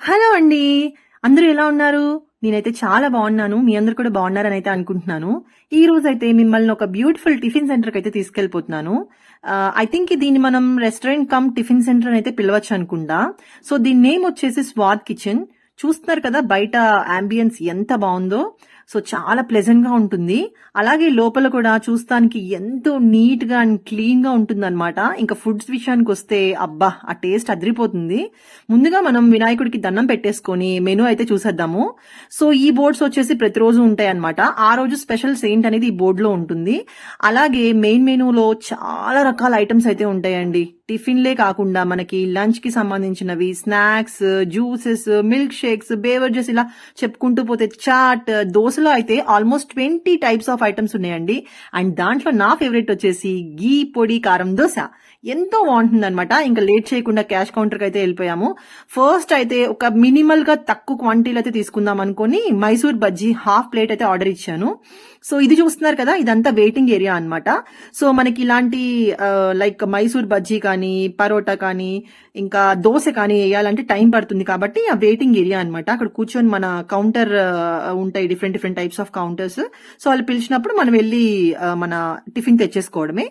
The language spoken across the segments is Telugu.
హలో అండి. అందరూ ఎలా ఉన్నారు? నేనైతే చాలా బాగున్నాను. మీ అందరూ కూడా బాగున్నారని అయితే అనుకుంటున్నాను. ఈ రోజైతే మిమ్మల్ని ఒక బ్యూటిఫుల్ టిఫిన్ సెంటర్‌కి అయితే తీసుకెళ్ళిపోతున్నాను. ఐ థింక్ దీన్ని మనం రెస్టారెంట్ కమ్ టిఫిన్ సెంటర్ అని అయితే పిలవచ్చు అనుకుంటా. సో దీని నేమ్ వచ్చేసి స్వాద్ కిచెన్. చూస్తున్నారు కదా బయట అంబియన్స్ ఎంత బాగుందో. సో చాలా ప్లెజెంట్ గా ఉంటుంది. అలాగే లోపల కూడా చూస్తానికి ఎంతో నీట్ గా అండ్ క్లీన్ గా ఉంటుందన్నమాట. ఇంకా ఫుడ్స్ విషయానికి వస్తే అబ్బా ఆ టేస్ట్ అదిరిపోతుంది. ముందుగా మనం వినాయకుడికి దండం పెట్టేసుకొని మెనూ అయితే చూసేద్దాము. సో ఈ బోర్డ్స్ వచ్చేసి ప్రతిరోజు ఉంటాయి అనమాట. ఆ రోజు స్పెషల్ సెయింట్ అనేది ఈ బోర్డ్ లో ఉంటుంది. అలాగే మెయిన్ మెనూలో చాలా రకాల ఐటమ్స్ అయితే ఉంటాయండి. టిఫిన్లే కాకుండా మనకి లంచ్ కి సంబంధించినవి, snacks, juices, milk shakes, beverages ఇలా చెప్పుకుంటూ పోతే చాట్, దోశలో అయితే ఆల్మోస్ట్ 20 టైప్స్ ఆఫ్ ఐటమ్స్ ఉన్నాయండి. అండ్ దాంట్లో నా ఫేవరెట్ వచ్చేసి గీ పొడి కారం దోశ. ఎంతో బాగుంటుంది అనమాట. ఇంకా లేట్ చేయకుండా క్యాష్ కౌంటర్ కి అయితే వెళ్ళిపోయాము. ఫస్ట్ అయితే ఒక మినిమల్ గా తక్కువ క్వాంటిటీలో అయితే తీసుకుందాం అనుకుని మైసూర్ బజ్జీ హాఫ్ ప్లేట్ అయితే ఆర్డర్ ఇచ్చాను. సో ఇది చూస్తున్నారు కదా, ఇదంతా వెయిటింగ్ ఏరియా అనమాట. సో మనకి ఇలాంటి లైక్ మైసూర్ బజ్జీ కానీ, పరోటా కానీ, ఇంకా దోశ కానీ వేయాలంటే టైం పడుతుంది కాబట్టి ఆ వెయిటింగ్ ఏరియా అనమాట. అక్కడ కూర్చొని మన కౌంటర్ ఉంటాయి, different different types of counters. So వాళ్ళు పిలిచినప్పుడు మనం వెళ్ళి మన టిఫిన్ తెచ్చేసుకోవడమే.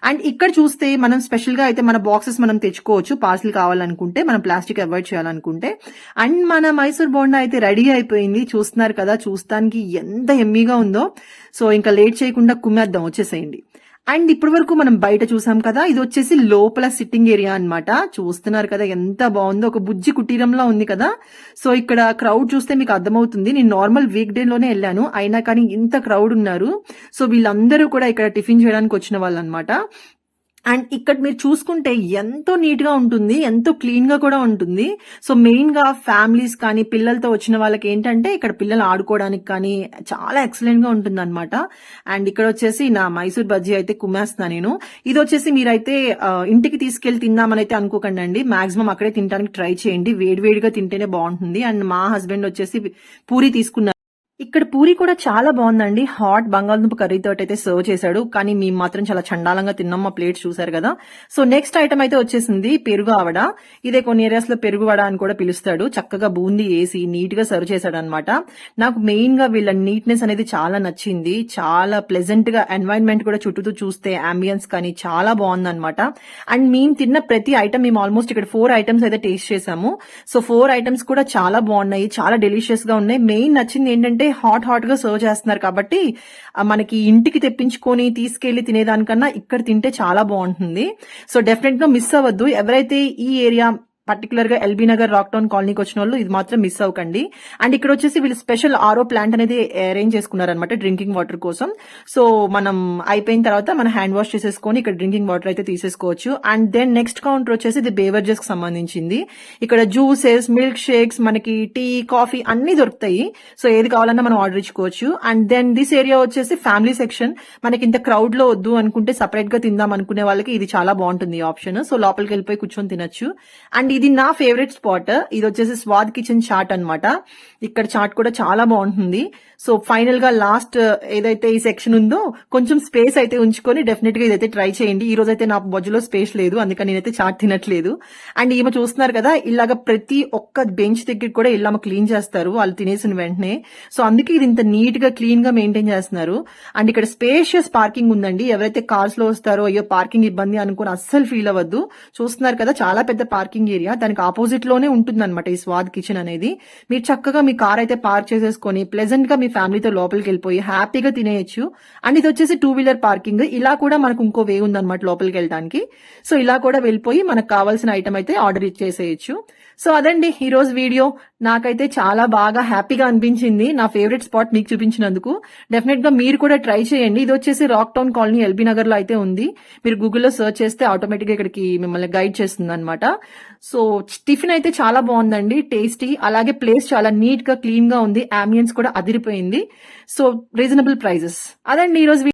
అండ్ ఇక్కడ చూస్తే మనం స్పెషల్ గా అయితే మన బాక్సెస్ మనం తెచ్చుకోవచ్చు పార్సిల్ కావాలనుకుంటే, మనం ప్లాస్టిక్ అవాయిడ్ చేయాలనుకుంటే. అండ్ మన మైసూర్ బోండా అయితే రెడీ అయిపోయింది. చూస్తున్నారు కదా, చూస్తానికి ఎంత ఎమ్మీగా ఉందో. సో ఇంకా లేట్ చేయకుండా కుమ్మేద్దాం, వచ్చేసేయండి. అండ్ ఇప్పటి వరకు మనం బయట చూసాం కదా, ఇది వచ్చేసి లోపల సిట్టింగ్ ఏరియా అన్నమాట. చూస్తున్నారు కదా ఎంత బాగుందో, ఒక బుజ్జి కుటీరంలా ఉంది కదా. సో ఇక్కడ క్రౌడ్ చూస్తే మీకు అర్థమవుతుంది. నేను నార్మల్ వీక్ డే లోనే వెళ్ళాను, అయినా కానీ ఇంత క్రౌడ్ ఉన్నారు. సో వీళ్ళందరూ కూడా ఇక్కడ టిఫిన్ చేయడానికి వచ్చిన వాళ్ళు అనమాట. అండ్ ఇక్కడ మీరు చూసుకుంటే ఎంతో నీట్ గా ఉంటుంది, ఎంతో క్లీన్ గా కూడా ఉంటుంది. సో మెయిన్ గా ఫ్యామిలీస్ కానీ పిల్లలతో వచ్చిన వాళ్ళకి ఏంటంటే ఇక్కడ పిల్లలు ఆడుకోవడానికి కానీ చాలా ఎక్సలెంట్ గా ఉంటుంది అనమాట. అండ్ ఇక్కడ వచ్చేసి నా మైసూర్ బజ్జీ అయితే కుమ్మేస్తున్నా నేను. ఇది వచ్చేసి మీరైతే ఇంటికి తీసుకెళ్లి తిందామని అయితే అనుకోకండి అండి. మాక్సిమం అక్కడే తినడానికి ట్రై చేయండి, వేడివేడిగా తింటేనే బాగుంటుంది. అండ్ మా హస్బెండ్ వచ్చేసి పూరి తీసుకున్నారు. ఇక్కడ పూరి కూడా చాలా బాగుందండి. హాట్ బంగాళదుంప కర్రీతో అయితే సర్వ్ చేశాడు, కానీ మేము మాత్రం చాలా చండాలంగా తిన్నాం. మా ప్లేట్ చూసారు కదా. సో నెక్స్ట్ ఐటమ్ అయితే వచ్చేసింది పెరుగు ఆవడ. ఇదే కొన్ని ఏరియాస్ లో పెరుగు వడ అని కూడా పిలుస్తాడు. చక్కగా బూందీ వేసి నీట్ గా సర్వ్ చేశాడు అనమాట. నాకు మెయిన్ గా వీళ్ళ నీట్నెస్ అనేది చాలా నచ్చింది. చాలా ప్లెజెంట్ గా ఎన్వైరన్మెంట్ కూడా చుట్టూ చూస్తే అంబియన్స్ కానీ చాలా బాగుంది అనమాట. అండ్ మేము తిన్న ప్రతి ఐటమ్ మేము ఆల్మోస్ట్ ఇక్కడ 4 ఐటమ్స్ అయితే టేస్ట్ చేసాము. సో 4 ఐటమ్స్ కూడా చాలా బాగున్నాయి, చాలా డెలిషియస్ గా ఉన్నాయి. మెయిన్ నచ్చింది ఏంటంటే హాట్ గా సర్వ్ చేస్తున్నారు కాబట్టి మనకి ఇంటికి తెప్పించుకొని తీసుకెళ్లి తినేదానికన్నా ఇక్కడ తింటే చాలా బాగుంటుంది. సో డెఫినెట్ గా మిస్ అవ్వద్దు. ఎవరైతే ఈ ఏరియా పర్టికులర్ గా ఎల్బీ నగర్ రాక్ టౌన్ కాలనీకి వచ్చిన వాళ్ళు ఇది మాత్రం మిస్ అవ్వకండి. అండ్ ఇక్కడ వచ్చేసి వీళ్ళు స్పెషల్ ఆర్ఓ ప్లాంట్ అనేది అరేంజ్ చేసుకున్నారనమాట డ్రింకింగ్ వాటర్ కోసం. సో మనం అయిపోయిన తర్వాత మనం హ్యాండ్ వాష్ చేసేసుకొని ఇక్కడ డ్రింకింగ్ వాటర్ అయితే తీసేసుకోవచ్చు. అండ్ దెన్ నెక్స్ట్ కౌంటర్ వచ్చేసి ఇది బేవరేజెస్ కి సంబంధించింది. ఇక్కడ జ్యూసెస్, మిల్క్ షేక్స్, మనకి టీ, కాఫీ అన్ని దొరుకుతాయి. సో ఏది కావాలన్నా మనం ఆర్డర్ ఇచ్చుకోవచ్చు. అండ్ దెన్ దిస్ ఏరియా వచ్చేసి ఫ్యామిలీ సెక్షన్. మనకి ఇంత క్రౌడ్ లో వద్దు అనుకుంటే సపరేట్ గా తిందాం అనుకునే వాళ్ళకి ఇది చాలా బాగుంటుంది ఆప్షన్. సో లోపలికి వెళ్ళిపోయి కూర్చొని తినొచ్చు. అండ్ ఇది నా ఫేవరెట్ స్పాట్. ఇది వచ్చేసి స్వాద్ కిచెన్ చాట్ అన్నమాట. ఇక్కడ చాట్ కూడా చాలా బాగుంటుంది. సో ఫైనల్ గా లాస్ట్ ఏదైతే ఈ సెక్షన్ ఉందో కొంచెం స్పేస్ అయితే ఉంచుకొని డెఫినెట్ గా ఇదైతే ట్రై చేయండి. ఈ రోజు అయితే నా బొజ్జులో స్పేస్ లేదు, అందుకని నేనైతే చాట్ తినట్లేదు. అండ్ ఈమె చూస్తున్నారు కదా, ఇలాగ ప్రతి ఒక్క బెంచ్ దగ్గర కూడా ఇలా క్లీన్ చేస్తారు వాళ్ళు తినేసిన వెంటనే. సో అందుకే ఇది ఇంత నీట్ గా క్లీన్ గా మెయింటైన్ చేస్తున్నారు. అండ్ ఇక్కడ స్పేషియస్ పార్కింగ్ ఉందండి. ఎవరైతే కార్స్ లో వస్తారో అయ్యో పార్కింగ్ ఇబ్బంది అనుకుని అస్సలు ఫీల్ అవ్వద్దు. చూస్తున్నారు కదా, చాలా పెద్ద పార్కింగ్ ఏరియా, దానికి ఆపోజిట్ లోనే ఉంటుంది అనమాట ఈ స్వాద్ కిచెన్ అనేది. మీరు చక్కగా మీ కార్ అయితే పార్క్ చేసేసుకొని ప్లెజెంట్ గా మీ ఫ్యామిలీతో లోపలికి వెళ్ళిపోయి హ్యాపీగా తినేయచ్చు. అండ్ ఇది వచ్చేసి 2 వీలర్ పార్కింగ్. ఇలా కూడా మనకు ఇంకో వే ఉందన్నమాట లోపలికి వెళ్ళడానికి. సో ఇలా కూడా వెళ్ళిపోయి మనకు కావాల్సిన ఐటమ్ అయితే ఆర్డర్ ఇచ్చేసేయచ్చు. సో అదండి ఈ రోజు వీడియో. నాకైతే చాలా బాగా హ్యాపీగా అనిపించింది నా ఫేవరెట్ స్పాట్ మీకు చూపించినందుకు. డెఫినెట్ గా మీరు కూడా ట్రై చేయండి. ఇది వచ్చేసి rock town colony LB Nagar లో అయితే ఉంది. మీరు గూగుల్లో సర్చ్ చేస్తే ఆటోమేటిక్ గా ఇక్కడికి మిమ్మల్ని గైడ్ చేస్తుంది అనమాట. సో టిఫిన్ అయితే చాలా బాగుందండి, టేస్టీ. అలాగే ప్లేస్ చాలా నీట్ గా క్లీన్ గా ఉంది, అంబియన్స్ కూడా అదిరిపోయింది. So reasonable prices. అదండి ఈ రోజు